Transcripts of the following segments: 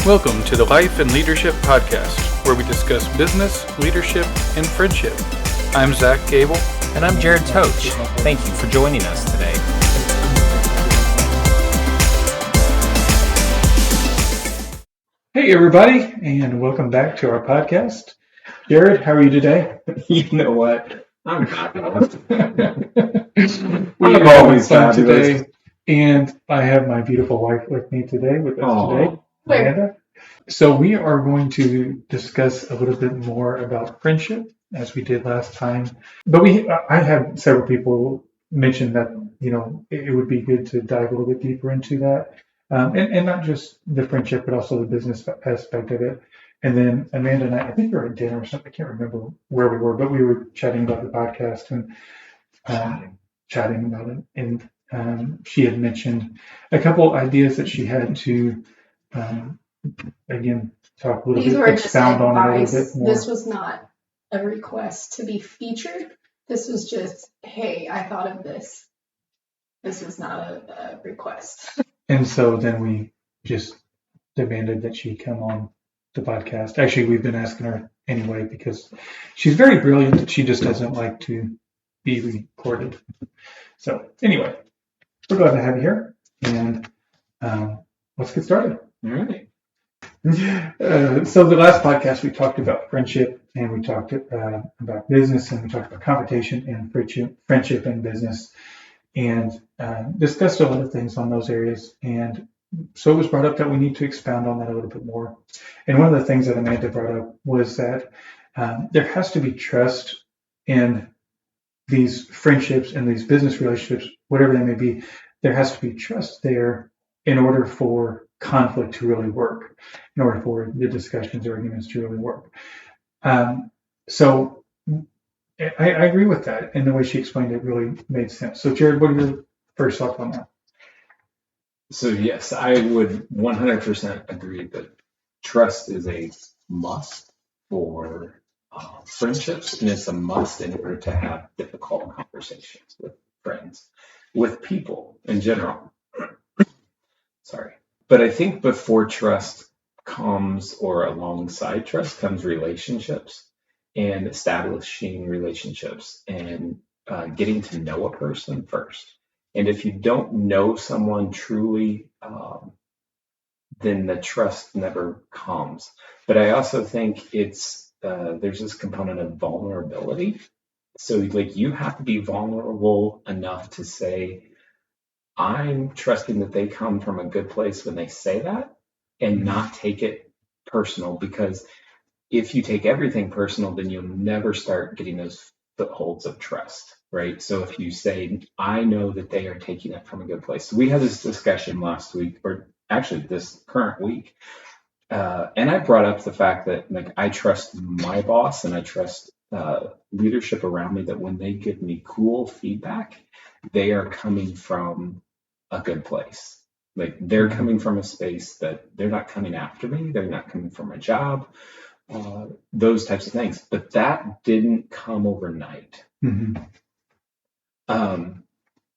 Welcome to the Life and Leadership Podcast, where we discuss business, leadership, and friendship. I'm Zach Goebel. And I'm Jared Toach. Thank you for joining us today. Hey, everybody, and welcome back to our podcast. Jared, how are you today? You know what? I'm fabulous. We are always fun today, and I have my beautiful wife with me today, Amanda. So we are going to discuss a little bit more about friendship, as we did last time. But I had several people mention that it would be good to dive a little bit deeper into that, and not just the friendship, but also the business aspect of it. And then Amanda and I think we were at dinner or something. I can't remember where we were, but we were chatting about the podcast and chatting about it. And she had mentioned a couple ideas that she had to, again, talk a little bit, expound on it a little bit more. This was not a request to be featured. This was just, hey, I thought of this. This was not a request. And so then we just demanded that she come on the podcast. Actually, we've been asking her anyway because she's very brilliant. She just doesn't like to be recorded. So anyway, we're glad to have you here, and let's get started. All right. So the last podcast we talked about friendship, and we talked about business, and we talked about competition and friendship and business, and discussed a lot of things on those areas. And so it was brought up that we need to expound on that a little bit more. And one of the things that Amanda brought up was that there has to be trust in these friendships and these business relationships, whatever they may be. There has to be trust there in order for conflict to really work, in order for the discussions or arguments to really work. So I agree with that, and the way she explained it really made sense. So Jared, what are your first thoughts on that? So yes, I would 100% agree that trust is a must for friendships, and it's a must in order to have difficult conversations with friends, with people in general. Sorry. But I think before trust comes, or alongside trust comes, relationships, and establishing relationships, and getting to know a person first. And if you don't know someone truly, then the trust never comes. But I also think there's this component of vulnerability. So like you have to be vulnerable enough to say, I'm trusting that they come from a good place when they say that, and not take it personal, because if you take everything personal, then you'll never start getting those footholds of trust, right? So if you say, I know that they are taking it from a good place. So we had this discussion last week, or actually this current week, and I brought up the fact that like I trust my boss, and I trust leadership around me, that when they give me cool feedback, they are coming from a good place. Like they're coming from a space that they're not coming after me. They're not coming from a job, those types of things. But that didn't come overnight. Mm-hmm.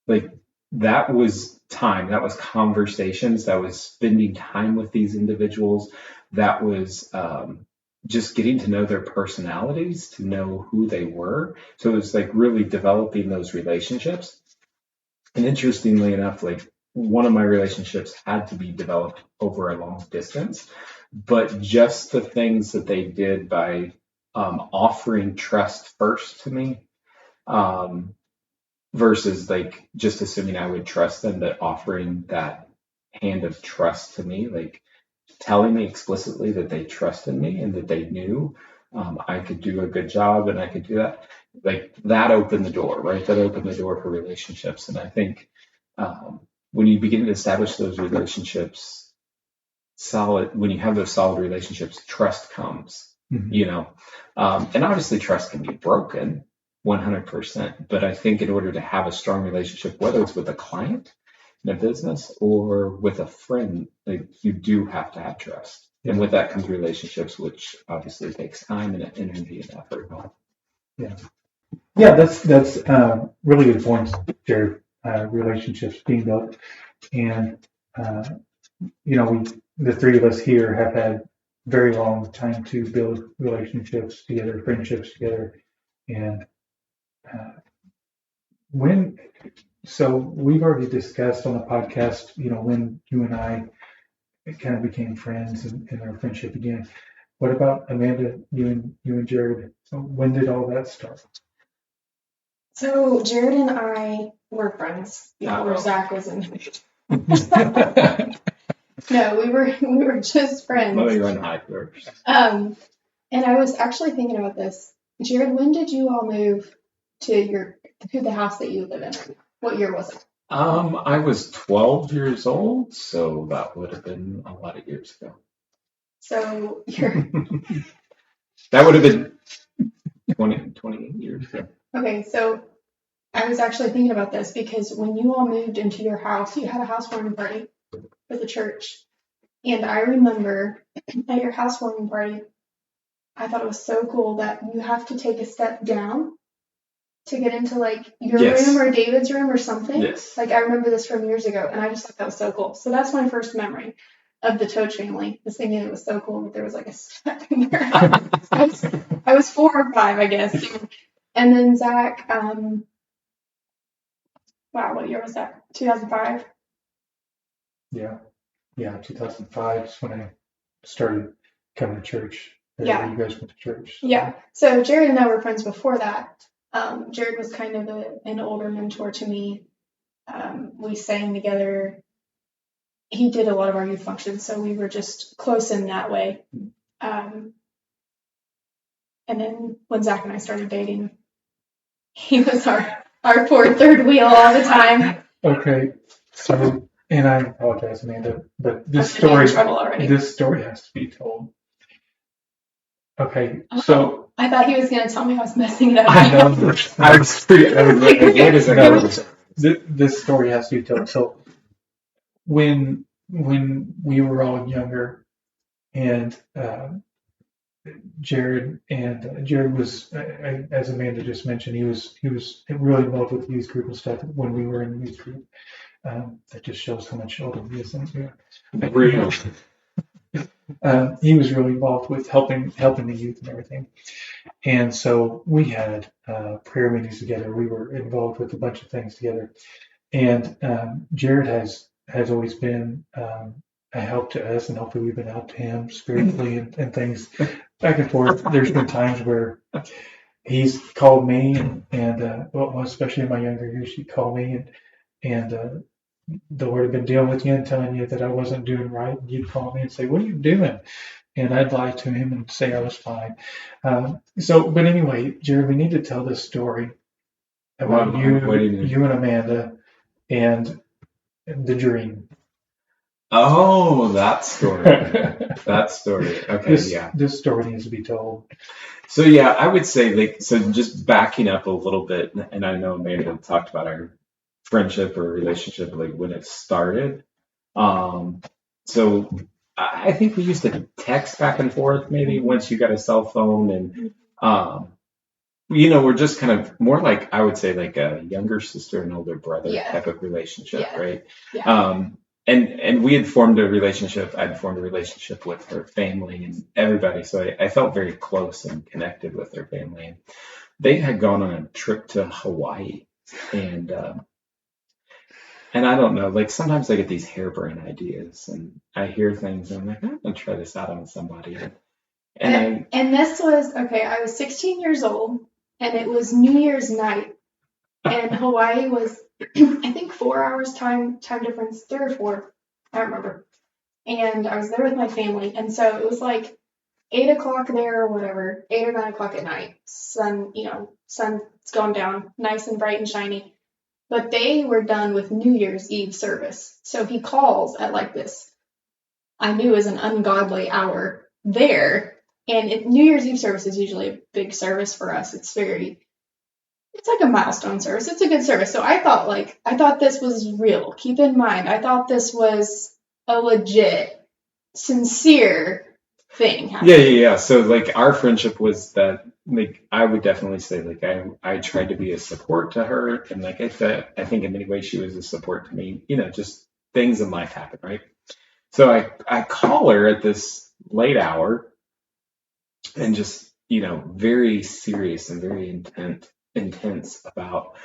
Like that was time. That was conversations. That was spending time with these individuals. That was just getting to know their personalities, to know who they were. So it was like really developing those relationships. And interestingly enough, like one of my relationships had to be developed over a long distance, but just the things that they did by offering trust first to me, versus like just assuming I would trust them, but offering that hand of trust to me, like telling me explicitly that they trusted me and that they knew I could do a good job and I could do that. Like that opened the door, right? That opened the door for relationships. And I think when you begin to establish those relationships when you have those solid relationships, trust comes, and obviously trust can be broken 100%. But I think in order to have a strong relationship, whether it's with a client in a business or with a friend, like you do have to have trust. And with that comes relationships, which obviously takes time and energy and effort. Yeah, that's really good points, Jared. Relationships being built, and the three of us here have had very long time to build relationships together, friendships together, and uh, when. So we've already discussed on the podcast, when you and I kind of became friends and our friendship began. What about Amanda? You and Jared. So when did all that start? So Jared and I were friends before Zach was in. No, we were just friends. Let me run high first. And I was actually thinking about this. Jared, when did you all move to the house that you live in? What year was it? I was 12 years old, so that would have been a lot of years ago. So that would have been 28 years ago. Okay, so I was actually thinking about this because when you all moved into your house, you had a housewarming party for the church. And I remember at your housewarming party, I thought it was so cool that you have to take a step down to get into like your room or David's room or something. Yes. Like I remember this from years ago, and I just thought that was so cool. So that's my first memory of the Toach family. Was thinking it was so cool that there was like a step in there. I was 4 or 5, I guess. And then Zach, wow, what year was that? 2005. Yeah, 2005 is when I started coming to church. Yeah. You guys went to church. So. Yeah. So Jared and I were friends before that. Jared was kind of an older mentor to me. We sang together. He did a lot of our youth functions, so we were just close in that way. And then when Zach and I started dating, he was our fourth, third wheel all the time. Okay. So, and I apologize, Amanda, but this story has to be told. Okay, so I thought he was going to tell me I was messing it up. I know. I was pretty. This story has to be told. So when we were all younger, and Jared was, as Amanda just mentioned, he was really involved with the youth group and stuff when we were in the youth group. That just shows how much older he is than we are. Real. He was really involved with helping the youth and everything. And so we had prayer meetings together. We were involved with a bunch of things together. And Jared has always been a help to us, and hopefully we've been a help to him spiritually and things back and forth. There's been times where he's called me, and well, especially in my younger years, he'd call me, and the Lord had been dealing with you and telling you that I wasn't doing right. And you'd call me and say, "What are you doing?" And I'd lie to him and say I was fine. But anyway, Jared, we need to tell this story about you and Amanda and the dream. Oh, that story. That story. Okay, This story needs to be told. So yeah, I would say just backing up a little bit, and I know Amanda talked about our friendship or relationship, like when it started. So I think we used to text back and forth maybe once you got a cell phone, and we're just kind of more like, I would say, like a younger sister and older brother type of relationship, right? Yeah. And we had formed a relationship. I'd formed a relationship with her family and everybody, so I felt very close and connected with their family. And they had gone on a trip to Hawaii, and I don't know, like sometimes I get these harebrained ideas, and I hear things, and I'm like, I'm gonna try this out on somebody. And this was I was 16 years old, and it was New Year's night, and Hawaii was, I think, 4 hours time difference, 3 or 4, I don't remember. And I was there with my family, and so it was like 8 o'clock there or whatever, 8 or 9 o'clock at night. Sun's going down, nice and bright and shiny. But they were done with New Year's Eve service. So he calls at like this, I knew is an ungodly hour there. And New Year's Eve service is usually a big service for us. It's like a milestone service. It's a good service. So I thought this was real. Keep in mind, I thought this was a legit, sincere thing happening. Yeah. So like our friendship was that, like, I would definitely say, like, I tried to be a support to her, and like I think in many ways she was a support to me. Just things in life happen, right? So I call her at this late hour and just, very serious and very intense about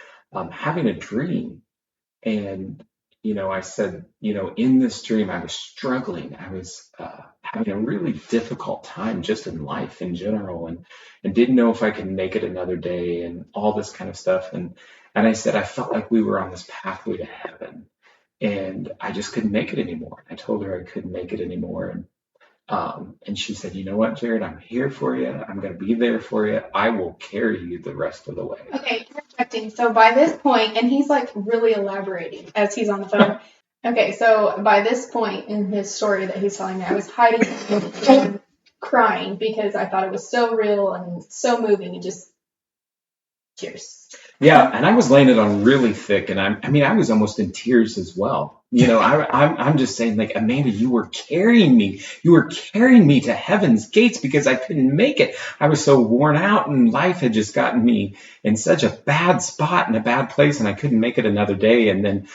having a dream. And, I said, in this dream, I was struggling. I was having a really difficult time just in life in general, and didn't know if I could make it another day and all this kind of stuff. And I said, I felt like we were on this pathway to heaven, and I just couldn't make it anymore. I told her I couldn't make it anymore. And she said, you know what, Jared, I'm here for you. I'm going to be there for you. I will carry you the rest of the way. Okay, interjecting. So by this point, and he's like really elaborating as he's on the phone. Okay, so by this point in his story that he's telling me, I was hiding and crying because I thought it was so real and so moving and just tears. Yeah, and I was laying it on really thick, and I was almost in tears as well. I'm just saying, like, Amanda, you were carrying me to heaven's gates because I couldn't make it. I was so worn out, and life had just gotten me in such a bad spot and a bad place, and I couldn't make it another day. And then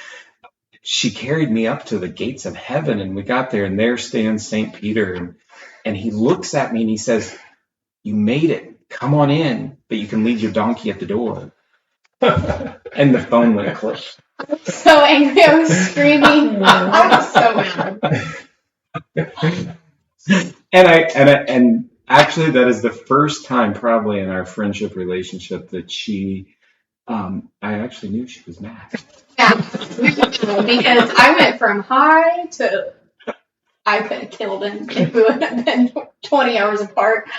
she carried me up to the gates of heaven, and we got there, and there stands St. Peter, and he looks at me and he says, "You made it. Come on in, but you can leave your donkey at the door." And the phone went click. I was so angry. I was screaming. I was so mad. And actually, that is the first time probably in our friendship relationship that I actually knew she was mad. Yeah, because I went from high to I could have killed him if we would have been 20 hours apart.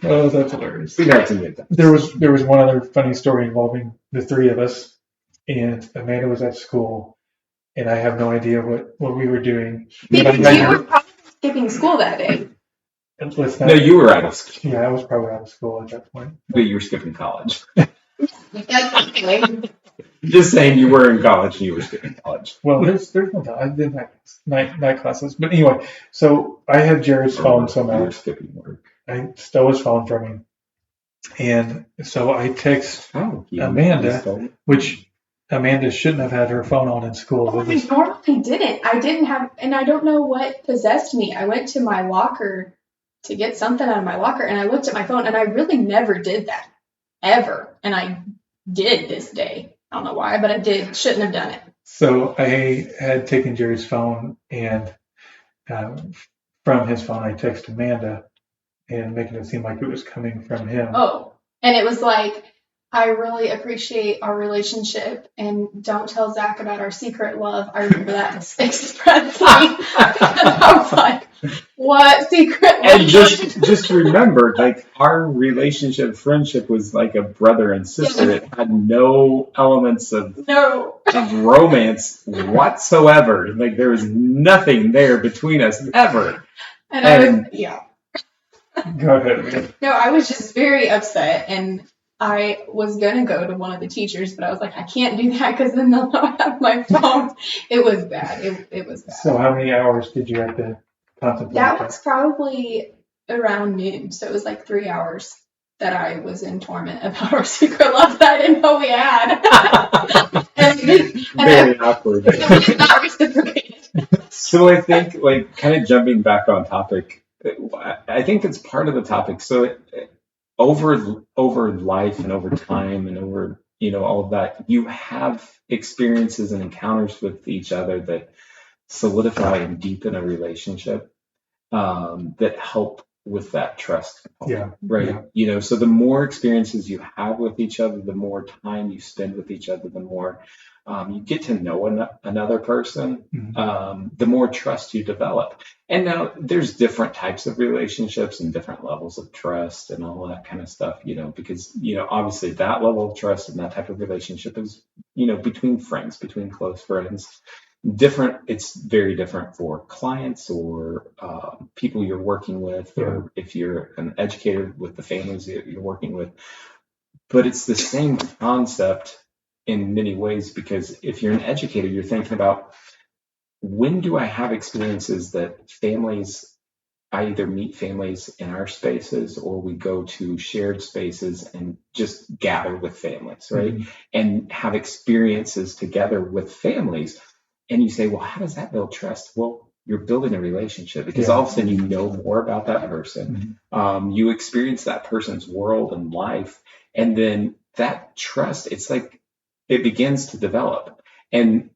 Oh, that's hilarious. We got to get that. There was one other funny story involving the three of us, and Amanda was at school, and I have no idea what we were doing. Because you were probably skipping school that day. No, you were out of school. Yeah, I was probably out of school at that point. But you were skipping college. That's okay. Just saying, you were in college and you were skipping college. Well, there's no doubt. I did night classes. But anyway, so I had Jared's phone somehow. You were skipping work. I stole his phone from him. And so I text Amanda, which Amanda shouldn't have had her phone on in school. Oh, I normally didn't. I didn't have, and I don't know what possessed me. I went to my locker to get something out of my locker, and I looked at my phone, and I really never did that, ever. And I did this day. I don't know why, but I did. Shouldn't have done it. So I had taken Jerry's phone, and from his phone, I texted Amanda and making it seem like it was coming from him. Oh, and it was like, I really appreciate our relationship, and don't tell Zach about our secret love. I remember that expressly. I was like, what secret love? And just remember, like, our relationship, friendship was like a brother and sister. It had no elements of romance whatsoever. Like, there was nothing there between us ever. And I was, yeah. Go ahead. No, I was just very upset, and I was going to go to one of the teachers, but I was like, I can't do that because then they'll know I have my phone. It was bad. It was bad. So how many hours did you have to contemplate? That was probably around noon. So it was like 3 hours that I was in torment about our secret love that I didn't know we had. Very awkward. Not reciprocated. So I think, like, kind of jumping back on topic, I think it's part of the topic. So over life and over time and over, all of that, you have experiences and encounters with each other that solidify and deepen a relationship, that help with that trust component, right? Yeah. So the more experiences you have with each other, the more time you spend with each other, the more you get to know another person, the more trust you develop. And now there's different types of relationships and different levels of trust and all that kind of stuff, because, obviously that level of trust and that type of relationship is, between friends, between close friends. It's very different for clients or people you're working with, or if you're an educator with the families that you're working with. But it's the same concept in many ways, because if you're an educator, you're thinking about, when do I have experiences that I either meet families in our spaces or we go to shared spaces and just gather with families, right? And have experiences together with families. And you say, well, how does that build trust? Well, you're building a relationship because all of a sudden you know more about that person. You experience that person's world and life. And then that trust, it's like it begins to develop. And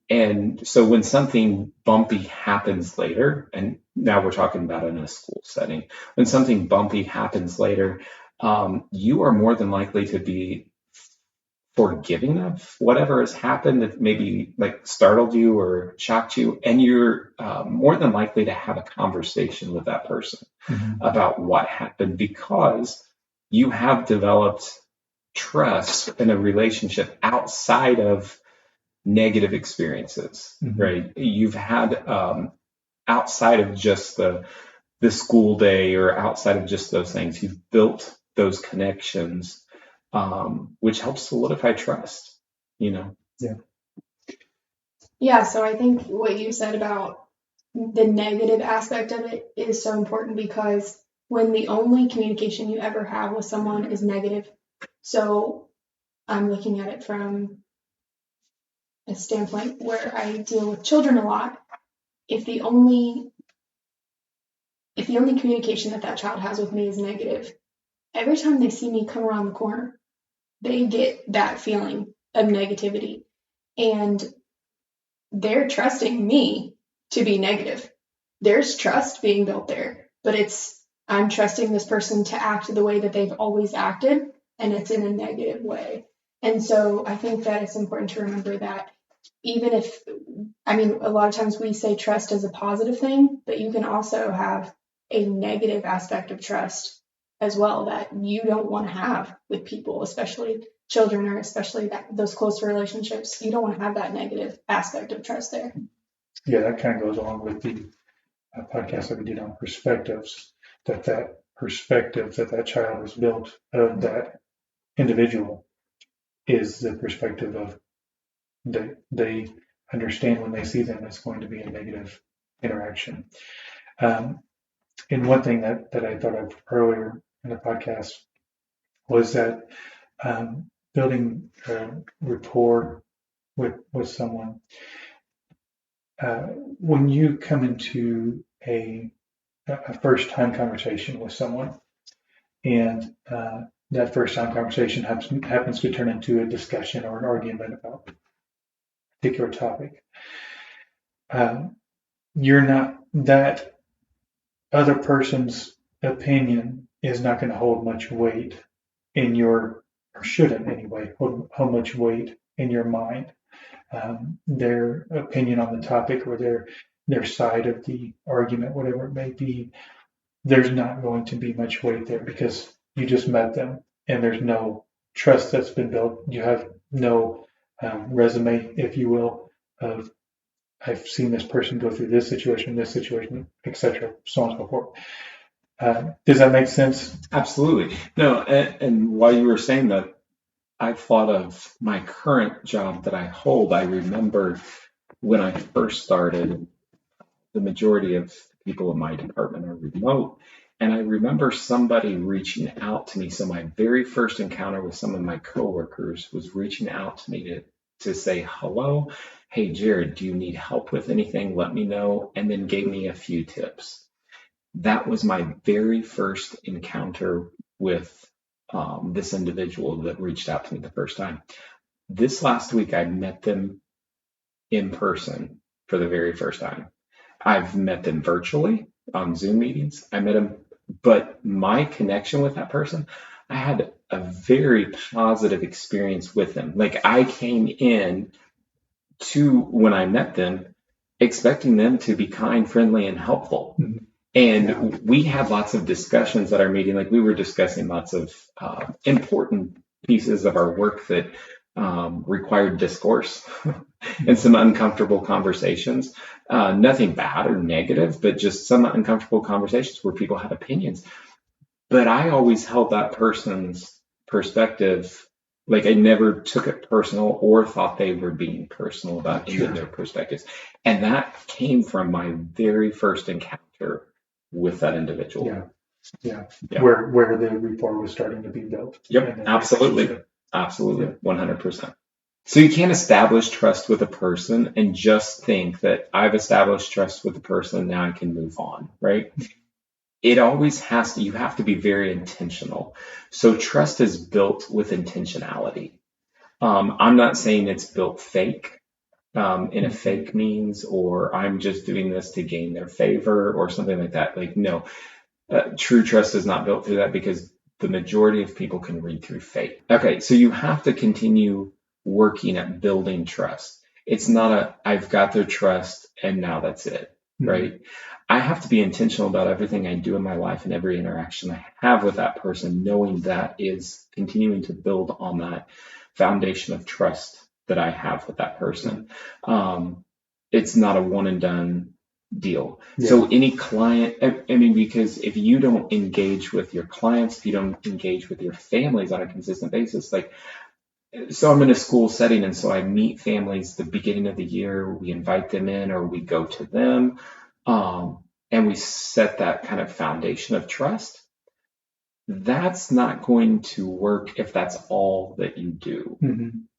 so when something bumpy happens later, and now we're talking about in a school setting, when something bumpy happens later, you are more than likely to be forgiving of whatever has happened that maybe like startled you or shocked you, and you're more than likely to have a conversation with that person about what happened because you have developed trust in a relationship outside of negative experiences, right? You've had outside of just the school day or outside of just those things, you've built those connections, which helps solidify trust, Yeah, so I think what you said about the negative aspect of it is so important because when the only communication you ever have with someone is negative, so I'm looking at it from a standpoint where I deal with children a lot. If the only communication that child has with me is negative, every time they see me come around the corner, they get that feeling of negativity, and they're trusting me to be negative. There's trust being built there, but I'm trusting this person to act the way that they've always acted, and it's in a negative way. And so I think that it's important to remember that even if, a lot of times we say trust is a positive thing, but you can also have a negative aspect of trust as well that you don't want to have with people, especially children, or especially those close relationships. You don't want to have that negative aspect of trust there. Yeah, that kind of goes along with the podcast that we did on perspectives, that perspective that child has built of that individual is the perspective of they understand when they see them it's going to be a negative interaction. And one thing that I thought of earlier in the podcast was that building rapport with someone. When you come into a first-time conversation with someone, and that first-time conversation happens to turn into a discussion or an argument about a particular topic, you're not, that other person's opinion is not going to hold much weight in your, or shouldn't anyway, hold much weight in your mind. Their opinion on the topic or their side of the argument, whatever it may be, there's not going to be much weight there because you just met them and there's no trust that's been built. You have no resume, if you will, of I've seen this person go through this situation, etc., so on and so forth. Does that make sense? Absolutely. No, and while you were saying that, I thought of my current job that I hold. I remember when I first started, the majority of people in my department are remote. And I remember somebody reaching out to me. So my very first encounter with some of my coworkers was reaching out to me to say, hello, hey, Jared, do you need help with anything? Let me know. And then gave me a few tips. That was my very first encounter with this individual that reached out to me the first time. This last week, I met them in person for the very first time. I've met them virtually on Zoom meetings. I met them, but my connection with that person, I had a very positive experience with them. Like I came in to when I met them, expecting them to be kind, friendly, and helpful. Mm-hmm. And we had lots of discussions at our meeting. Like we were discussing lots of important pieces of our work that required discourse and some uncomfortable conversations. Nothing bad or negative, but just some uncomfortable conversations where people had opinions. But I always held that person's perspective. Like I never took it personal or thought they were being personal about any of their perspectives. And that came from my very first encounter with that individual. Yeah. Where the rapport was starting to be built. Yep, absolutely. 100%. So you can't establish trust with a person and just think that I've established trust with the person, now I can move on, right? It always has to, you have to be very intentional. So trust is built with intentionality. I'm not saying it's built fake, in a fake means, or I'm just doing this to gain their favor or something like that. Like, no, true trust is not built through that, because the majority of people can read through fake. Okay, so you have to continue working at building trust. It's not I've got their trust and now that's it, right? I have to be intentional about everything I do in my life and every interaction I have with that person, knowing that is continuing to build on that foundation of trust that I have with that person. It's not a one and done deal. Yeah. So any client, I mean, because if you don't engage with your clients, if you don't engage with your families on a consistent basis, like, so I'm in a school setting, and so I meet families the beginning of the year, we invite them in or we go to them, and we set that kind of foundation of trust. That's not going to work if that's all that you do.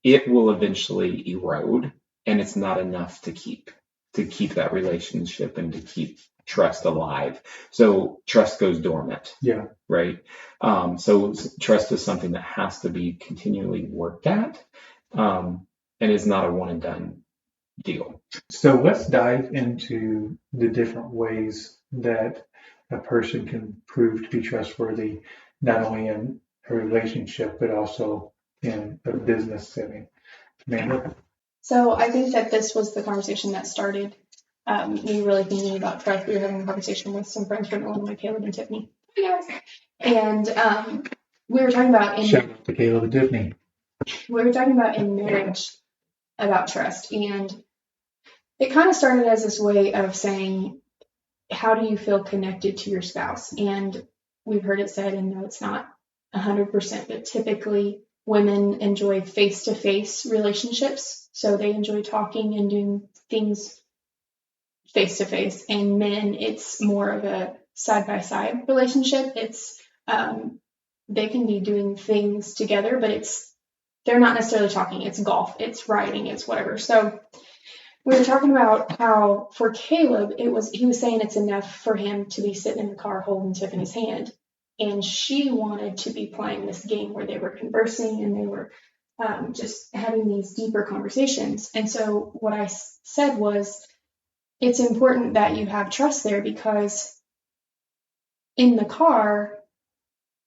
It will eventually erode, and it's not enough to keep that relationship and to keep trust alive. So trust goes dormant. Yeah. Right. So trust is something that has to be continually worked at, and is not a one and done deal. So let's dive into the different ways that a person can prove to be trustworthy, not only in a relationship, but also in a business setting. Amanda? So I think that this was the conversation that started me really thinking about trust. We were having a conversation with some friends from Illinois, Caleb and Tiffany. Hey guys. And we were talking about Shout out to Caleb and Tiffany. We were talking about in marriage about trust, and it kind of started as this way of saying, how do you feel connected to your spouse? And we've heard it said, and no, it's not 100%, but typically women enjoy face-to-face relationships. So they enjoy talking and doing things face-to-face. And men, it's more of a side-by-side relationship. It's they can be doing things together, but they're not necessarily talking. It's golf, it's riding, it's whatever. So we were talking about how for Caleb, he was saying it's enough for him to be sitting in the car holding Tiffany's hand. And she wanted to be playing this game where they were conversing and they were just having these deeper conversations. And so what I said was, it's important that you have trust there, because in the car,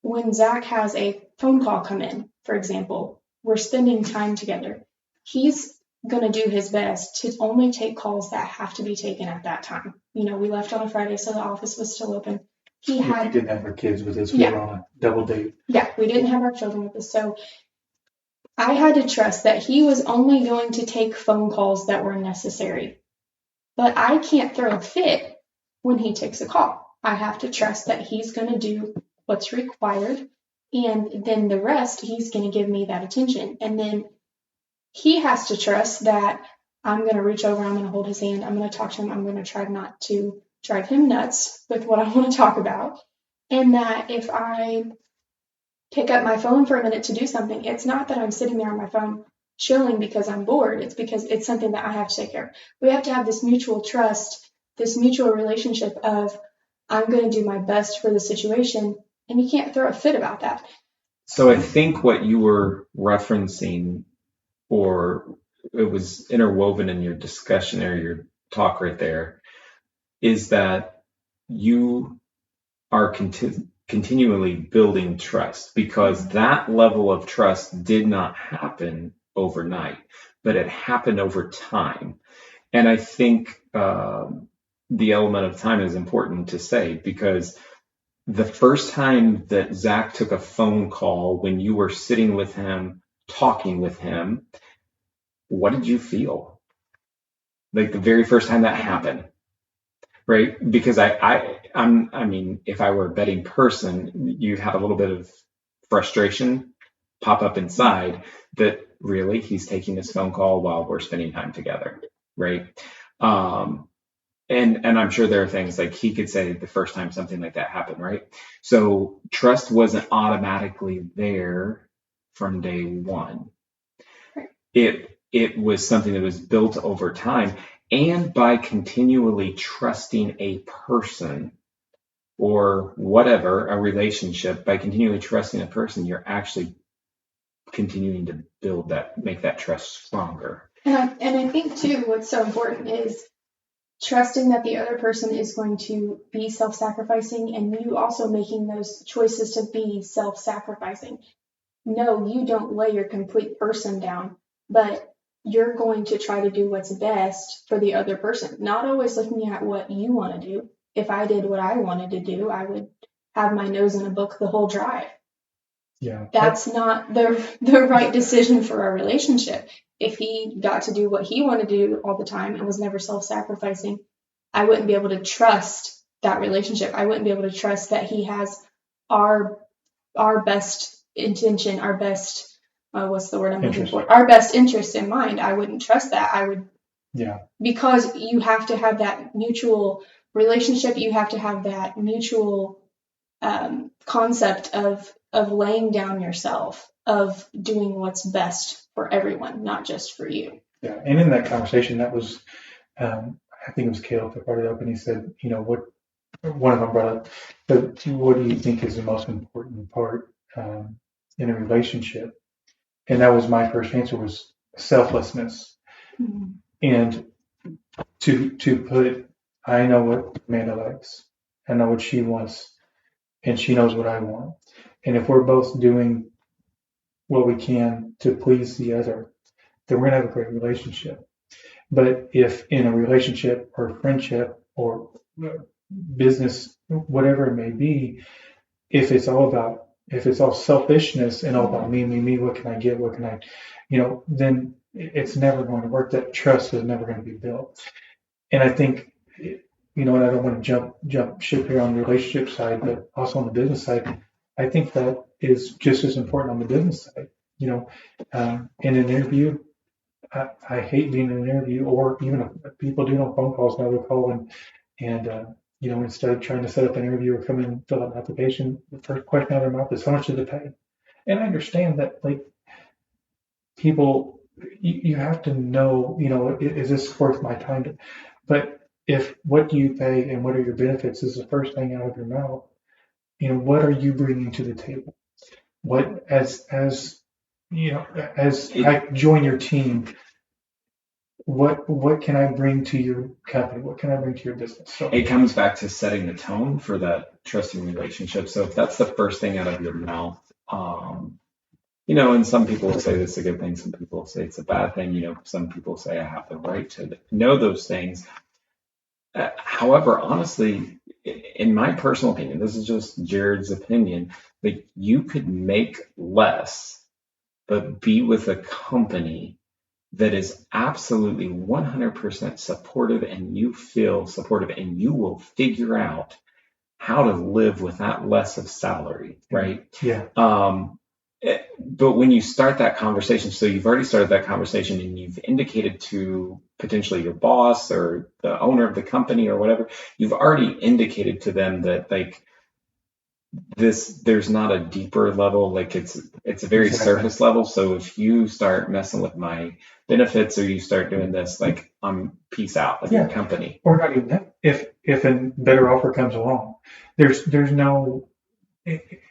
when Zach has a phone call come in, for example, we're spending time together. He's going to do his best to only take calls that have to be taken at that time. We left on a Friday, so the office was still open. We didn't have our kids with us. We were on a double date. Yeah, we didn't have our children with us. So I had to trust that he was only going to take phone calls that were necessary. But I can't throw a fit when he takes a call. I have to trust that he's going to do what's required, and then the rest, he's going to give me that attention. And then he has to trust that I'm going to reach over, I'm going to hold his hand, I'm going to talk to him, I'm going to try not to drive him nuts with what I want to talk about. And that if I pick up my phone for a minute to do something, it's not that I'm sitting there on my phone chilling because I'm bored. It's because it's something that I have to take care of. We have to have this mutual trust, this mutual relationship of, I'm going to do my best for the situation, and you can't throw a fit about that. So I think what you were referencing, or it was interwoven in your discussion or your talk right there, is that you are continually building trust, because that level of trust did not happen overnight, but it happened over time. And I think the element of time is important to say, because the first time that Zach took a phone call, when you were sitting with him, talking with him, what did you feel? Like the very first time that happened, right? Because I mean, if I were a betting person, you'd have a little bit of frustration pop up inside that really he's taking this phone call while we're spending time together, right? And I'm sure there are things like he could say the first time something like that happened, right? So trust wasn't automatically there from day one. It it was something that was built over time. And by continually trusting a person or whatever, a relationship, by continually trusting a person, you're actually continuing to build that, make that trust stronger. And I think too, what's so important is trusting that the other person is going to be self-sacrificing, and you also making those choices to be self-sacrificing. No, you don't lay your complete person down, but you're going to try to do what's best for the other person, not always looking at what you want to do. If I did what I wanted to do, I would have my nose in a book the whole drive. Yeah. That's not the right decision for our relationship. If he got to do what he wanted to do all the time and was never self-sacrificing, I wouldn't be able to trust that relationship. I wouldn't be able to trust that he has our best intention, our best what's the word I'm looking for? Our best interest in mind. I wouldn't trust that. I would. Yeah. Because you have to have that mutual relationship. You have to have that mutual concept of laying down yourself, of doing what's best for everyone, not just for you. Yeah. And in that conversation, that was, I think it was Caleb that brought it up, and he said, what one of them brought up, but what do you think is the most important part in a relationship? And that was my first answer, was selflessness. Mm-hmm. And to put, I know what Amanda likes, I know what she wants, and she knows what I want. And if we're both doing what we can to please the other, then we're going to have a great relationship. But if in a relationship or friendship or business, whatever it may be, if it's all selfishness and all about me, what can I get? What can I, then it's never going to work. That trust is never going to be built. And I think, and I don't want to jump ship here on the relationship side, but also on the business side, I think that is just as important on the business side. In an interview, I hate being in an interview, or even if people do on phone calls now, they call and instead of trying to set up an interview or come in and fill out an application, the first question out of their mouth is, how much does it pay? And I understand that, like, people, you have to know, is this worth my time? But if what do you pay and what are your benefits is the first thing out of your mouth, what are you bringing to the table? What, as I join your team, what can I bring to your company? What can I bring to your business? So it comes back to setting the tone for that trusting relationship. So if that's the first thing out of your mouth, and some people will say this is a good thing, some people will say it's a bad thing. Some people say I have the right to know those things. However, honestly, in my personal opinion, this is just Jared's opinion, like, you could make less, but be with a company that is absolutely 100% supportive, and you feel supportive, and you will figure out how to live with that less of salary, right? Yeah. But when you start that conversation, so you've already started that conversation and you've indicated to potentially your boss or the owner of the company or whatever, you've already indicated to them that, like, there's not a deeper level, like it's a very surface level. So if you start messing with my benefits or you start doing this, like, I'm peace out of your company. Or not even that. If a better offer comes along, there's no,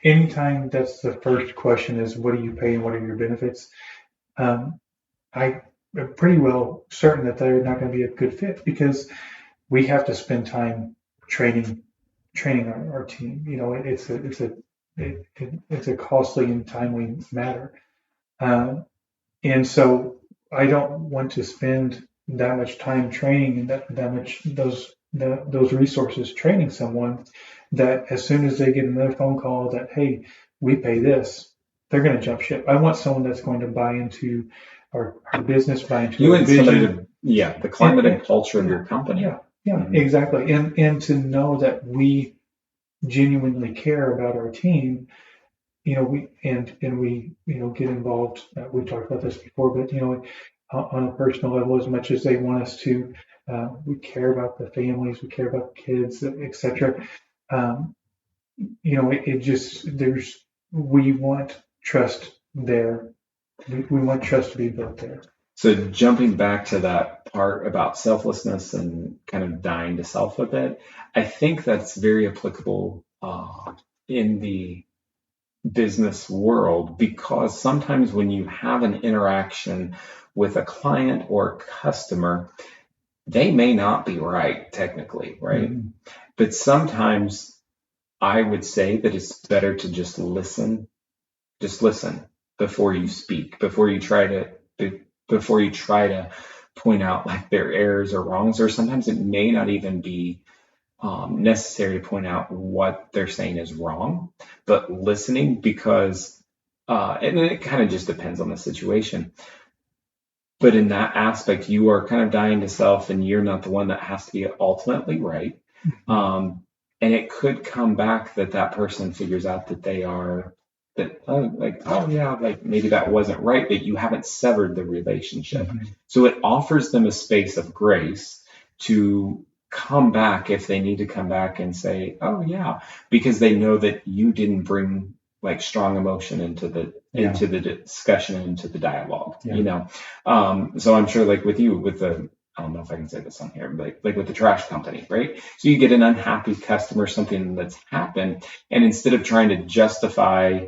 anytime that's the first question is, what do you pay and what are your benefits? I'm pretty well certain that they're not going to be a good fit, because we have to spend time training our team. It's a costly and timely matter. And so I don't want to spend that much time training and that much those resources training someone that as soon as they get another phone call that, hey, we pay this, they're going to jump ship. I want someone that's going to buy into our business, buy into our vision. The climate and culture of your company. Yeah, mm-hmm. Exactly. And to know that we genuinely care about our team, we get involved. We've talked about this before, but on a personal level, as much as they want us to, we care about the families, we care about the kids, etc. We want trust there. We want trust to be built there. So jumping back to that part about selflessness and kind of dying to self a bit, I think that's very applicable in the business world, because sometimes when you have an interaction with a client or customer, they may not be right technically, right? Mm-hmm. But sometimes I would say that it's better to just listen before you speak, before you try to point out like their errors or wrongs, or sometimes it may not even be necessary to point out what they're saying is wrong, but listening, because and it kind of just depends on the situation. But in that aspect, you are kind of dying to self, and you're not the one that has to be ultimately right. And it could come back that person figures out that they are like maybe that wasn't right, but you haven't severed the relationship. Mm-hmm. So it offers them a space of grace to come back if they need to come back and say, oh yeah, because they know that you didn't bring like strong emotion into the discussion, into the dialogue, so I'm sure like with you, with the, I don't know if I can say this on here, but like with the trash company, right? So you get an unhappy customer, something that's happened, and instead of trying to justify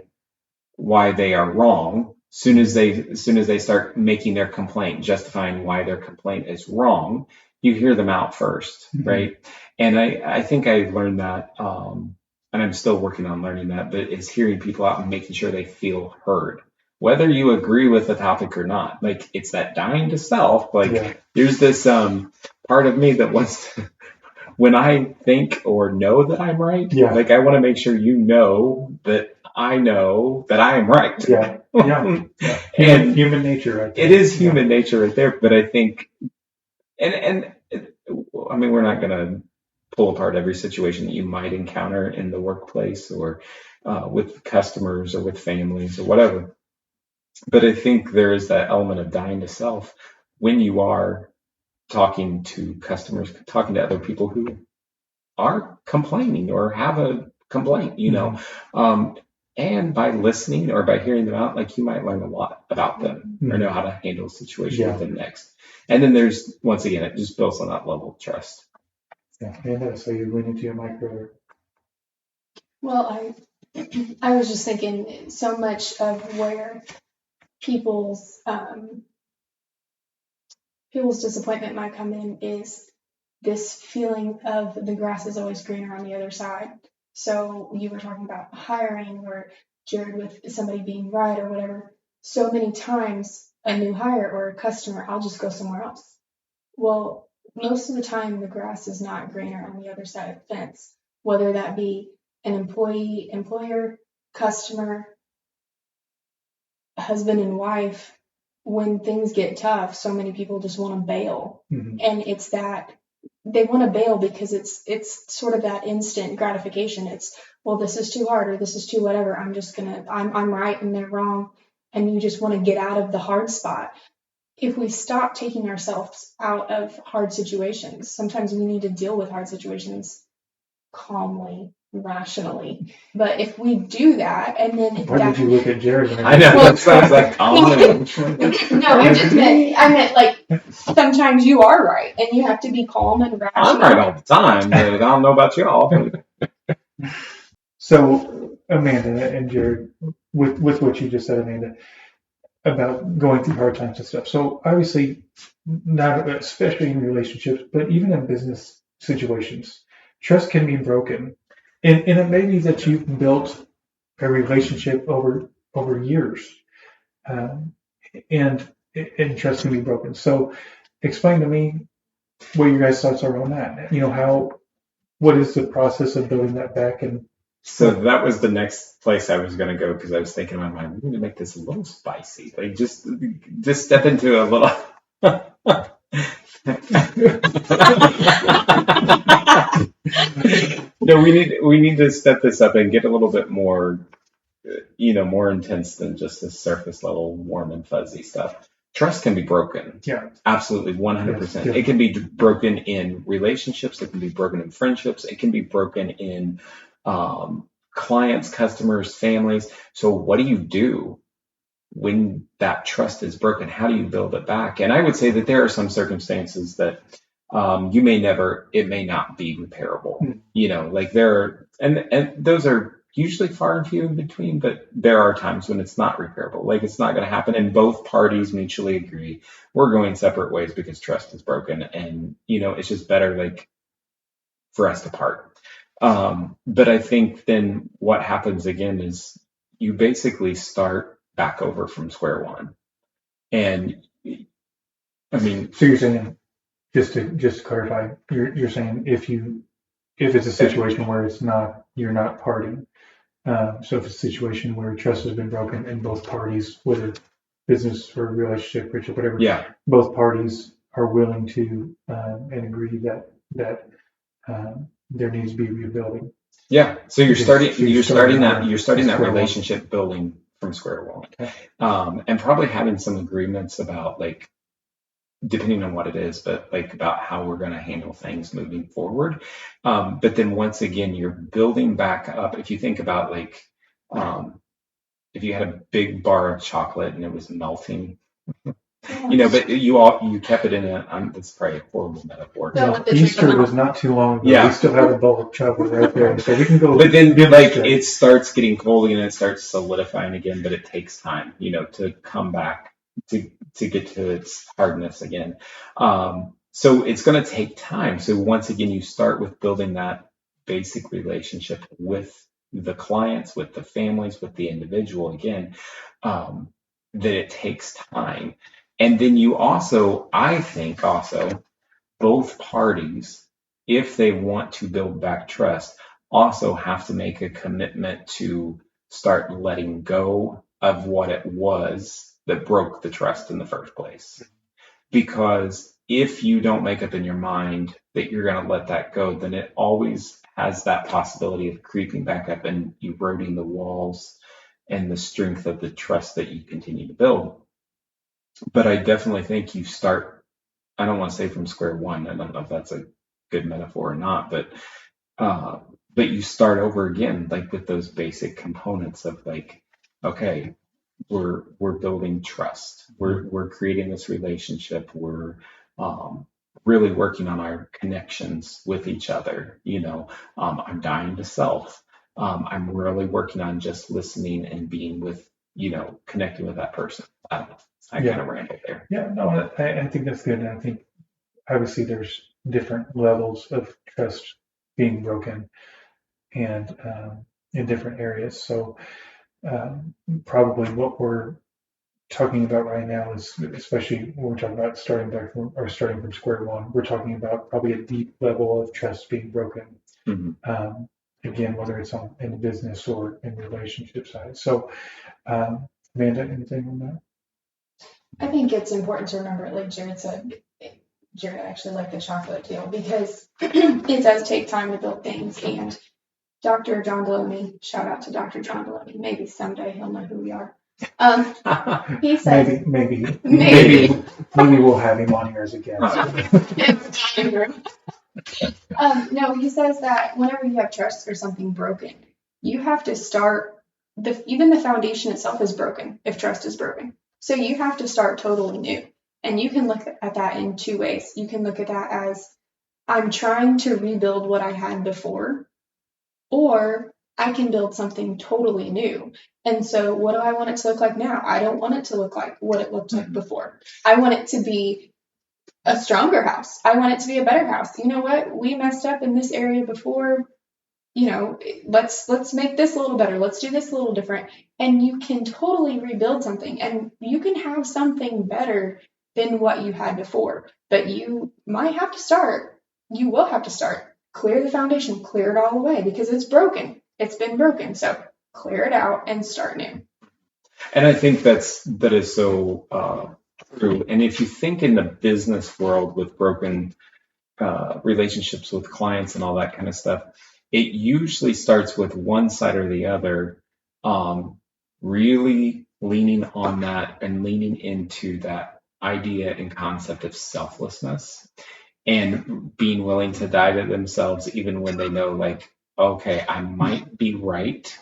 why they are wrong, soon as they start making their complaint, justifying why their complaint is wrong, you hear them out first, right? And I think I learned that, and I'm still working on learning that, but is hearing people out and making sure they feel heard, whether you agree with the topic or not. Like, it's that dying to self. Like, there's this part of me that wants to, when I think or know that I'm right, like I want to make sure you know that I know that I am right. And human nature right there. It is human nature right there. But I think, I mean, we're not going to pull apart every situation that you might encounter in the workplace or with customers or with families or whatever. But I think there is that element of dying to self when you are talking to customers, talking to other people who are complaining or have a complaint, and by listening or by hearing them out, like you might learn a lot about them or know how to handle a situation with them next. And then there's, once again, it just builds on that level of trust. Yeah, and so you're leaning to your mic earlier. Well, I was just thinking so much of where people's disappointment might come in is this feeling of the grass is always greener on the other side. So you were talking about hiring, or Jared with somebody being right or whatever. So many times a new hire or a customer, I'll just go somewhere else. Well, most of the time the grass is not greener on the other side of the fence, whether that be an employee, employer, customer, husband and wife. When things get tough, so many people just want to bail. And it's that they want to bail because it's sort of that instant gratification. It's, well, this is too hard, or this is too whatever. I'm right and they're wrong. And you just want to get out of the hard spot. If we stop taking ourselves out of hard situations, sometimes we need to deal with hard situations calmly, rationally. But if we do that, and then why did you look at Jared? I know, that sounds like calmly. No, I meant like sometimes you are right, and you have to be calm and rational. I'm right all the time, but I don't know about y'all. So, Amanda and Jared, with what you just said, Amanda, about going through hard times and stuff. So obviously, not especially in relationships, but even in business situations, trust can be broken. And it may be that you've built a relationship over years, and trust can be broken. So explain to me what your guys' thoughts are on that. What is the process of building that back? And so that was the next place I was going to go, because I was thinking in my mind, we need to make this a little spicy. Like just step into a little. No, we need to step this up and get a little bit more, more intense than just the surface level warm and fuzzy stuff. Trust can be broken. Yeah, absolutely, 100%. Yes. It can be broken in relationships. It can be broken in friendships. It can be broken in clients, customers, families. So what do you do when that trust is broken, how do you build it back? And I would say that there are some circumstances that it may not be repairable. Like there are, and those are usually far and few in between, but there are times when it's not repairable. Like it's not going to happen, and both parties mutually agree we're going separate ways because trust is broken, and it's just better like for us to part. But I think then what happens again is you basically start back over from square one. And I mean, so you're saying, just to clarify, you're saying if it's a situation where you're not parting. So if it's a situation where trust has been broken and both parties, whether business or relationship, friendship, whatever, both parties are willing to and agree that there needs to be rebuilding. Yeah. So you're starting that relationship building from square one. Okay. And probably having some agreements about like, depending on what it is, but like about how we're going to handle things moving forward. But then once again, you're building back up. If you think about like, if you had a big bar of chocolate and it was melting, but you kept it in that's probably a horrible metaphor. No, Easter was not too long ago. Yeah. We still have a bowl of chocolate right there, so we can go. But then like it starts getting cold again and it starts solidifying again, but it takes time, to come back to get to its hardness again. So it's going to take time. So once again, you start with building that basic relationship with the clients, with the families, with the individual again, that it takes time. And then you also, I think both parties, if they want to build back trust, also have to make a commitment to start letting go of what it was that broke the trust in the first place. Because if you don't make up in your mind that you're going to let that go, then it always has that possibility of creeping back up and eroding the walls and the strength of the trust that you continue to build. But I definitely think you start, I don't want to say from square one. I don't know if that's a good metaphor or not, but you start over again, like with those basic components of like, okay, we're building trust. We're creating this relationship. We're really working on our connections with each other. I'm dying to self. I'm really working on just listening and being with, connecting with that person. I don't know. I kind of rambled there. Yeah, no, I think that's good. And I think obviously there's different levels of trust being broken and in different areas. So probably what we're talking about right now is, especially when we're talking about starting from square one, we're talking about probably a deep level of trust being broken. Mm-hmm. Again, whether it's in the business or in the relationship side. So, Amanda, anything on that? I think it's important to remember, like Jared said, Jared actually liked the chocolate deal because it does take time to build things. And Dr. John Deloney, shout out to Dr. John Deloney. Maybe someday he'll know who we are. He says maybe we'll have him on here as a guest. No, he says that whenever you have trust for something broken, you have to start. Even the foundation itself is broken if trust is broken. So you have to start totally new. And you can look at that in two ways. You can look at that as I'm trying to rebuild what I had before, or I can build something totally new. And so what do I want it to look like now? I don't want it to look like what it looked like before. I want it to be a stronger house. I want it to be a better house. You know what? We messed up in this area before. Let's make this a little better. Let's do this a little different. And you can totally rebuild something, and you can have something better than what you had before. But you might have to start. You will have to start. Clear the foundation, clear it all away because it's broken. It's been broken. So clear it out and start new. And I think that is so true. And if you think in the business world with broken relationships with clients and all that kind of stuff, it usually starts with one side or the other really leaning on that and leaning into that idea and concept of selflessness and being willing to die to themselves even when they know, like, okay, I might be right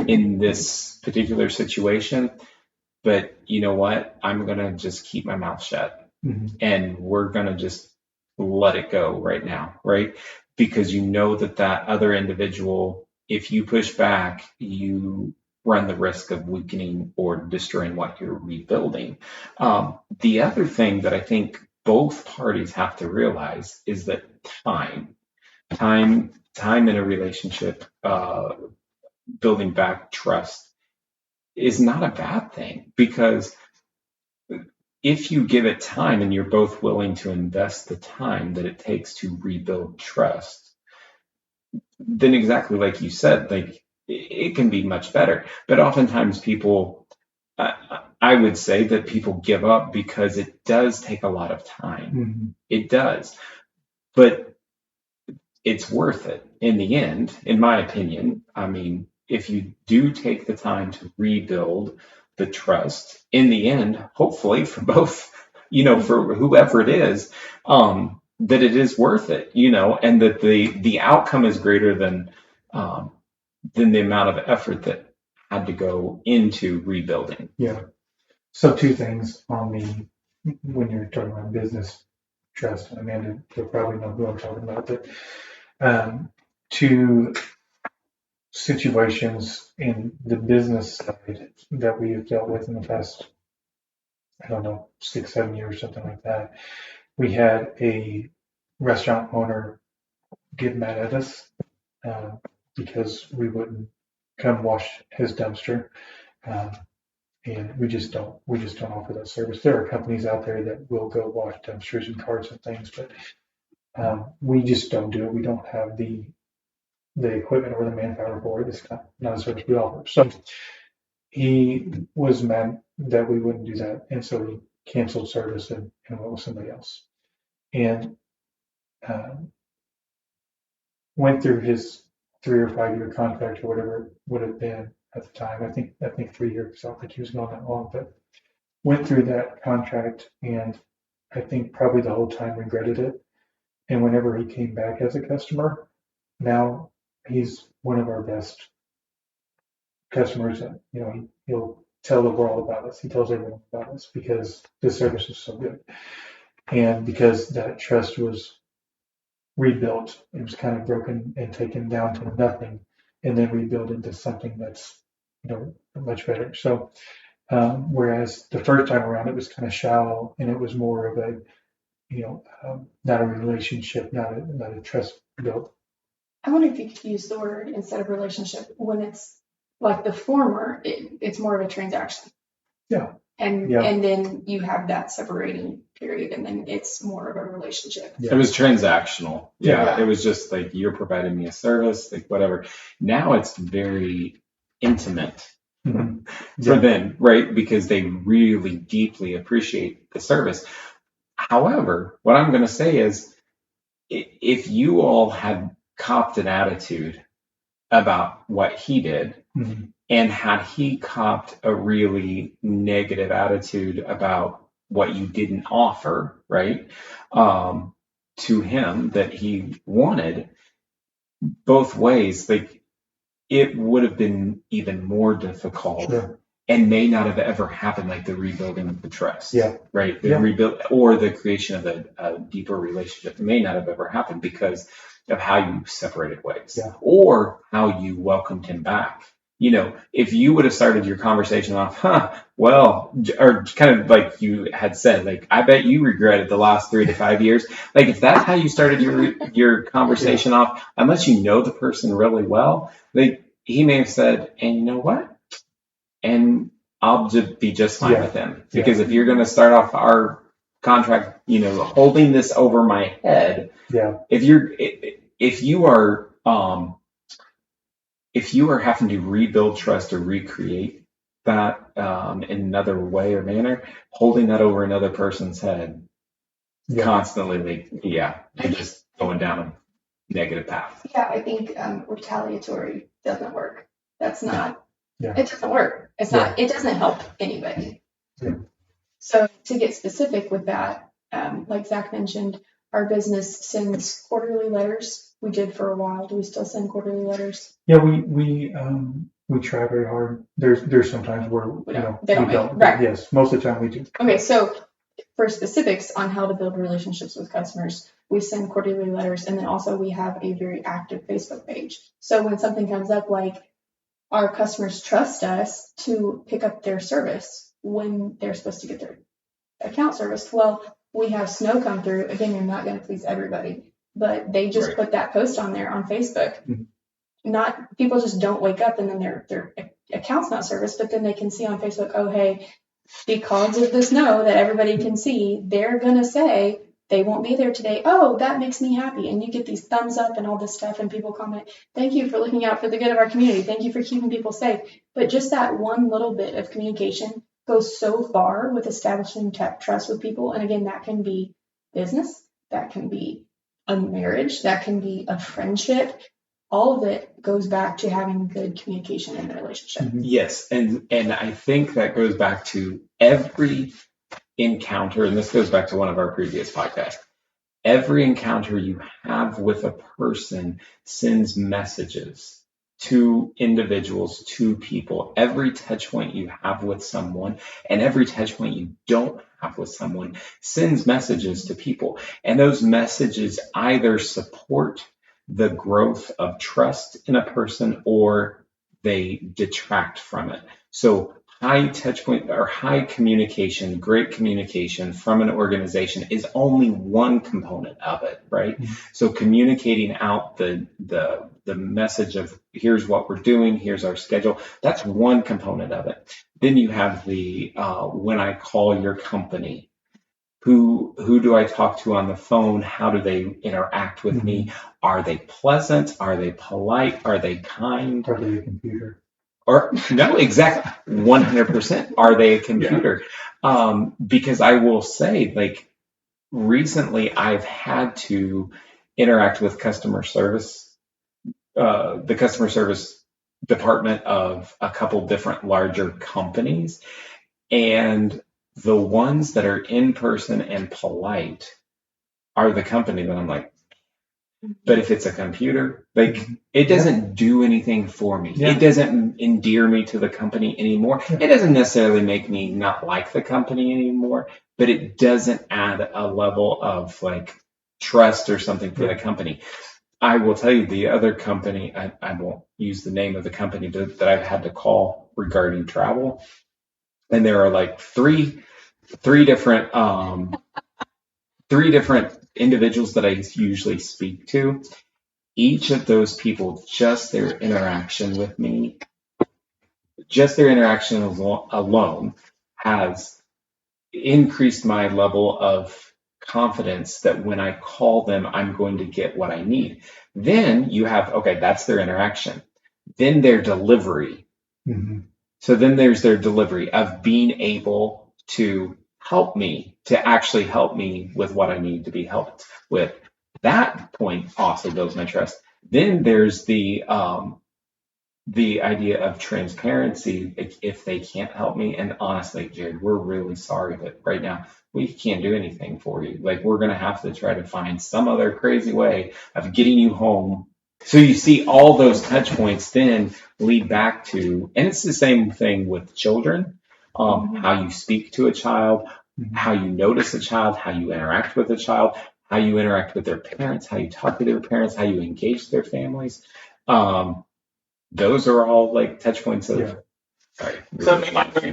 in this particular situation, but you know what? I'm going to just keep my mouth shut and we're going to just let it go right now, right? Because you know that other individual, if you push back, you run the risk of weakening or destroying what you're rebuilding. The other thing that I think both parties have to realize is that time in a relationship, building back trust is not a bad thing, because if you give it time and you're both willing to invest the time that it takes to rebuild trust, then exactly like you said, like it can be much better. But oftentimes people, I would say that people give up because it does take a lot of time. It does. But it's worth it in the end, in my opinion. I mean, if you do take the time to rebuild the trust, in the end, hopefully for both, for whoever it is, that it is worth it, and that the outcome is greater than the amount of effort that had to go into rebuilding. Yeah. So two things on when you're talking about business trust, Amanda, you'll probably know who I'm talking about, but two situations in the business side that we have dealt with in the past, I don't know, 6, 7 years, something like that. We had a restaurant owner get mad at us because we wouldn't come wash his dumpster. And we just don't offer that service. There are companies out there that will go wash dumpsters and carts and things, but we just don't do it. We don't have the equipment or the manpower for it. It's not a service we offer. So he was mad that we wouldn't do that, and so he canceled service and went with somebody else. And went through his 3 or 5 year contract or whatever it would have been at the time. I think 3 years. I don't think he was gone that long, but went through that contract, and I think probably the whole time regretted it. And whenever he came back as a customer, now he's one of our best customers. And, he'll tell the world about us. He tells everyone about us because the service is so good. And because that trust was rebuilt, it was kind of broken and taken down to nothing, and then rebuilt into something that's, much better. So, whereas the first time around it was kind of shallow and it was more of a, not a relationship, not a trust built. I wonder if you could use the word instead of relationship when it's like the former, it's more of a transaction. Yeah. And then you have that separating period, and then it's more of a relationship. Yeah. It was transactional. Yeah. It was just like, you're providing me a service, like whatever. Now it's very intimate for them, right? Because they really deeply appreciate the service. However, what I'm going to say is, if you all had copped an attitude about what he did, and had he copped a really negative attitude about what you didn't offer, right, to him that he wanted, both ways, like, it would have been even more difficult. Sure. And may not have ever happened, like the rebuilding of the trust, right? The rebuild or the creation of a deeper relationship may not have ever happened because of how you separated ways, or how you welcomed him back. If you would have started your conversation off, or kind of like you had said, like, I bet you regretted the last 3 to 5 years. Like, if that's how you started your conversation off, unless you know the person really well, like, he may have said, and you know what? And I'll just be just fine with them. Because if you're going to start off our contract, holding this over my head, if you are having to rebuild trust or recreate that in another way or manner, holding that over another person's head constantly, like, you're just going down a negative path. Yeah, I think retaliatory doesn't work. That's not. It doesn't work. It's not. It doesn't help anybody. So to get specific with that, like Zach mentioned, our business sends quarterly letters. We did for a while. Do we still send quarterly letters? Yeah, we we try very hard. There's sometimes where we don't. Right. Yes, most of the time we do. Okay, so for specifics on how to build relationships with customers, we send quarterly letters, and then also we have a very active Facebook page. So when something comes up, like our customers trust us to pick up their service when they're supposed to get their account serviced. Well, we have snow come through. Again, you're not going to please everybody, but they just put that post on there on Facebook. Mm-hmm. Not people just don't wake up and then their account's not serviced, but then they can see on Facebook, oh, hey, because of the snow that everybody can see, they're going to say they won't be there today. Oh, that makes me happy. And you get these thumbs up and all this stuff, and people comment, thank you for looking out for the good of our community. Thank you for keeping people safe. But just that one little bit of communication goes so far with establishing trust with people. And again, that can be business, that can be a marriage, that can be a friendship. All of it goes back to having good communication in the relationship. Yes, and I think that goes back to every encounter, and this goes back to one of our previous podcasts. Every encounter you have with a person sends messages to individuals, to people. Every touch point you have with someone and every touch point you don't have with someone sends messages to people. And those messages either support the growth of trust in a person or they detract from it. So high touch point or high communication, great communication from an organization is only one component of it, right? Mm-hmm. So communicating out the message of here's what we're doing, here's our schedule, that's one component of it. Then you have the when I call your company, who do I talk to on the phone? How do they interact with me? Are they pleasant? Are they polite? Are they kind? Are they a computer? Or no, exactly 100%. Are they a computer? Yeah. Because I will say, like, recently I've had to interact with customer service, the customer service department of a couple different larger companies, and the ones that are in person and polite are the company that I'm like, but if it's a computer, like it doesn't do anything for me. Yeah. It doesn't endear me to the company anymore. Yeah. It doesn't necessarily make me not like the company anymore, but it doesn't add a level of like trust or something for the company. I will tell you the other company, I won't use the name of the company that I've had to call regarding travel. And there are like three different individuals that I usually speak to. Each of those people, just their interaction with me, just their interaction alone has increased my level of confidence that when I call them, I'm going to get what I need. Then you have, okay, that's their interaction. Then their delivery. Mm-hmm. So then there's their delivery of being able to actually help me with what I need to be helped with. That point also builds my trust. Then there's the idea of transparency if they can't help me. And honestly, Jared, we're really sorry, but right now we can't do anything for you. Like we're going to have to try to find some other crazy way of getting you home. So you see all those touch points then lead back to, and it's the same thing with children, how you speak to a child, how you notice a child, how you interact with a child, how you interact with their parents, how you talk to their parents, how you engage their families. Those are all like touch points of. Yeah. Sorry. So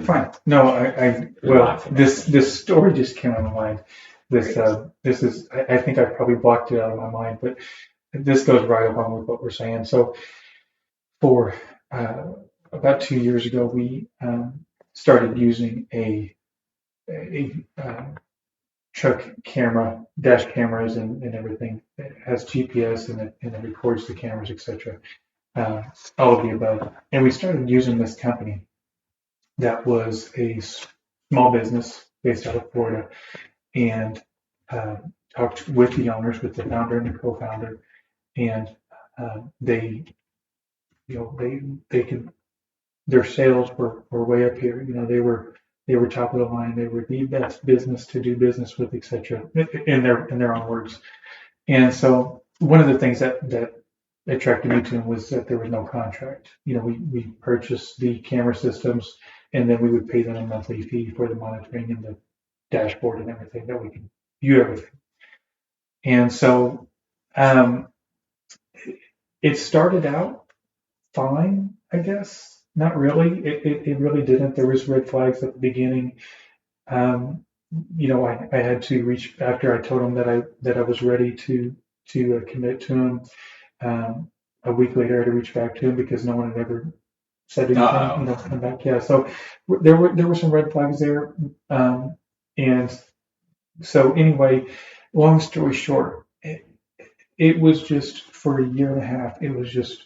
fine. No, well, this story just came on my mind. This is I think I probably blocked it out of my mind, but this goes right along with what we're saying. So for about 2 years ago, we started using a truck camera, dash cameras and everything. It has GPS and it records the cameras, etc. All of the above. And we started using this company that was a small business based out of Florida, and talked with the owners, with the founder and the co-founder, and they could, their sales were way up here. They were top of the line. They were the best business to do business with, etc. In their own words. And so one of the things that attracted me to them was that there was no contract. We purchased the camera systems, and then we would pay them a monthly fee for the monitoring and the dashboard and everything that we can view everything. And so it started out fine, I guess. Not really. It really didn't. There was red flags at the beginning. I had to reach after I told him that I was ready to commit to him. A week later, I had to reach back to him because no one had ever said anything. Come back. Yeah. So there were some red flags there. And so anyway, long story short, it was just for a year and a half. It was just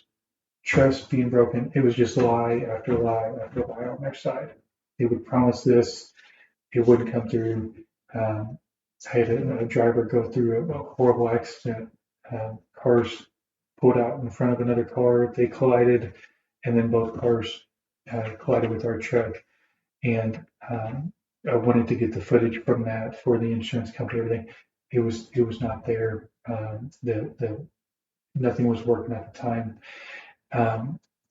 trust being broken. It was just lie after lie after lie on their side. They would promise this, it wouldn't come through. I had a driver go through a horrible accident. Cars pulled out in front of another car. They collided, and then both cars collided with our truck. And I wanted to get the footage from that for the insurance company. Everything. It was not there. The nothing was working at the time.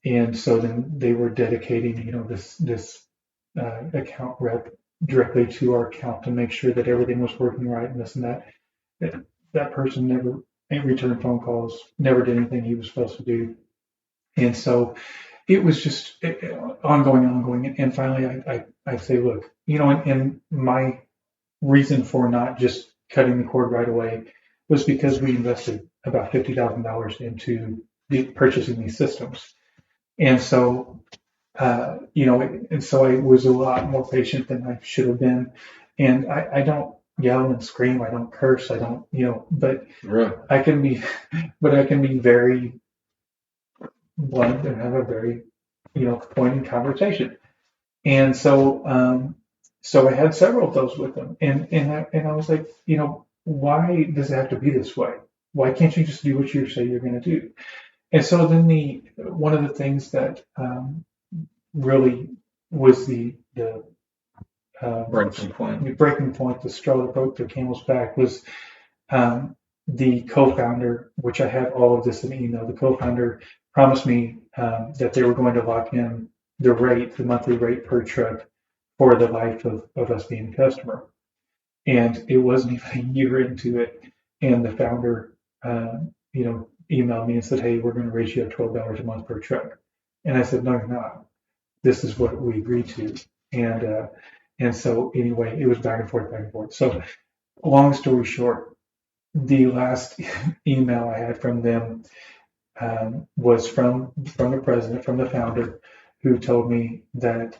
And so then they were dedicating, this account rep directly to our account to make sure that everything was working right and this and that. That person never returned phone calls, never did anything he was supposed to do. And so it was just ongoing. And finally, I say, look, and my reason for not just cutting the cord right away was because we invested about $50,000 into purchasing these systems. And so, and so I was a lot more patient than I should have been. And I don't yell and scream. I don't curse. I don't, but Really? I can be very blunt and have a very, pointed conversation. And so, so I had several of those with them. And I was like, why does it have to be this way? Why can't you just do what you say you're going to do? And so then one of the things that really was the breaking point, the straw that broke the camel's back was the co-founder, which I have all of this in email. The co-founder promised me that they were going to lock in the monthly rate per truck for the life of us being a customer. And it wasn't even a year into it, and the founder, emailed me and said, "Hey, we're going to raise you up $12 a month per truck." And I said, "No, you're not. This is what we agreed to." And so anyway, it was back and forth. So long story short, the last email I had from them was from the president, from the founder, who told me that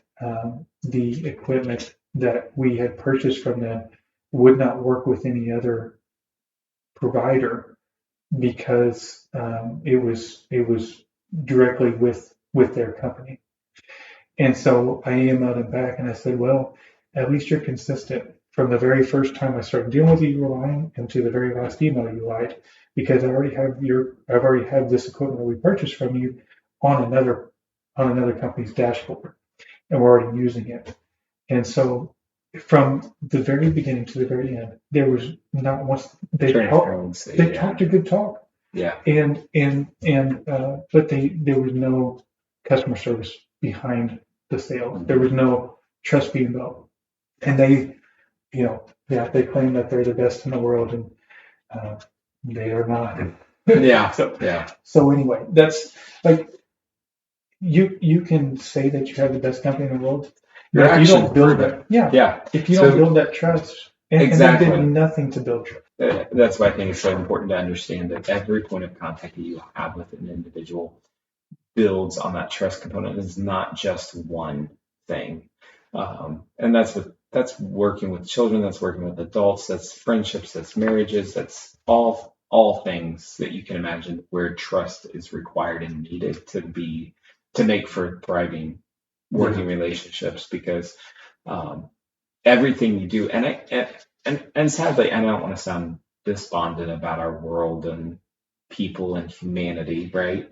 the equipment that we had purchased from them would not work with any other provider because it was directly with their company. And so I emailed him back and I said, well, at least you're consistent. From the very first time I started dealing with you, you were lying, and to the very last email you lied, because I've already had this equipment that we purchased from you on another company's dashboard, and we're already using it. And so from the very beginning to the very end, there was not once they talked a good talk. Yeah. And but there was no customer service behind the sale. There was no trust being built. And they they claim that they're the best in the world, and they are not. Yeah. So anyway, that's like you can say that you have the best company in the world. If you don't build that, if you don't build that trust, and they did nothing to build trust. That's why I think it's so important to understand that every point of contact that you have with an individual builds on that trust component. It's not just one thing. And that's working with children, that's working with adults, that's friendships, that's marriages, that's all things that you can imagine where trust is required and needed to make for thriving working relationships, because everything you do, and sadly, and I don't want to sound despondent about our world and people and humanity, right?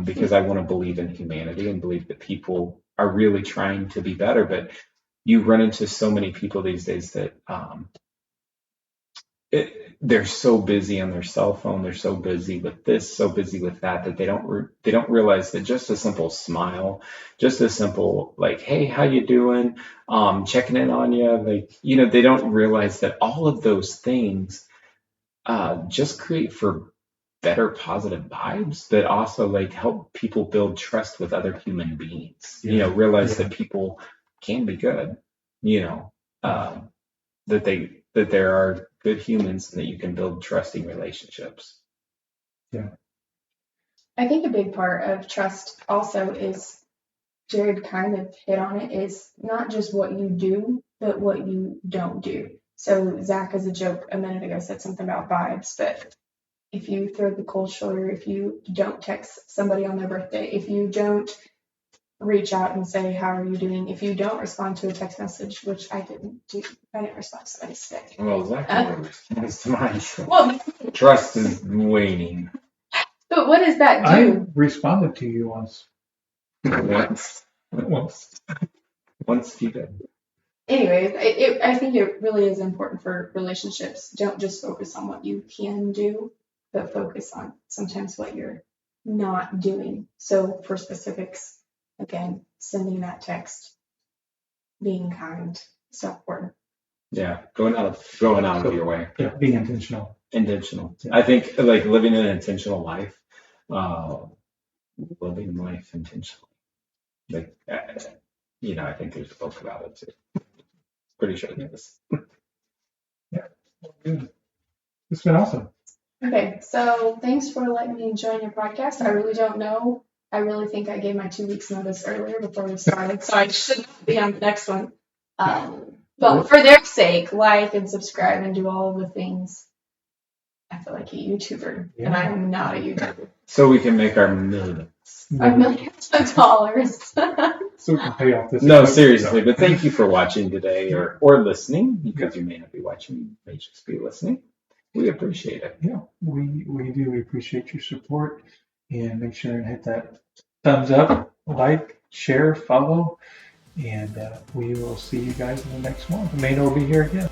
Because I want to believe in humanity and believe that people are really trying to be better, but you run into so many people these days that they're so busy on their cell phone, they're so busy with this, so busy with that, that they don't realize that just a simple smile, just a simple like, hey, how you doing? Checking in on you, like, they don't realize that all of those things just create for better positive vibes, but also like help people build trust with other human beings. Realize that people can be good. That there are good humans and that you can build trusting relationships. Yeah. I think a big part of trust also is, Jared kind of hit on it, is not just what you do, but what you don't do. So Zach, as a joke a minute ago, said something about vibes, but if you throw the cold shoulder, if you don't text somebody on their birthday, if you don't reach out and say, how are you doing? If you don't respond to a text message, which I didn't do, I didn't respond to somebody's today. Well, Zach never responds to mine. Well, Trust is waning. but what does that I do? responded to you once. Once you did. Anyways, I think it really is important for relationships. Don't just focus on what you can do, but focus on sometimes what you're not doing. So for specifics, again, sending that text, being kind, so important. Yeah, going out of your way. Yeah, being intentional. Intentional. I think like living an intentional life, living life intentionally. Like, I think there's a book about it too. Pretty sure there is. Yeah, good. It's been awesome. Okay, so thanks for letting me join your podcast. I really don't know. I really think I gave my 2 weeks notice earlier before we started, so I should be on the next one. But for their sake, like and subscribe and do all of the things. I feel like a YouTuber, and I am not a YouTuber. So we can make our millions. Our millions of dollars. So we can pay off this. No, seriously, but thank you for watching today or listening, because you may not be watching, you may just be listening. We appreciate it. Yeah, we do. We appreciate your support, and make sure and hit that thumbs up, like, share, follow, and we will see you guys in the next one. Amanda will be here again.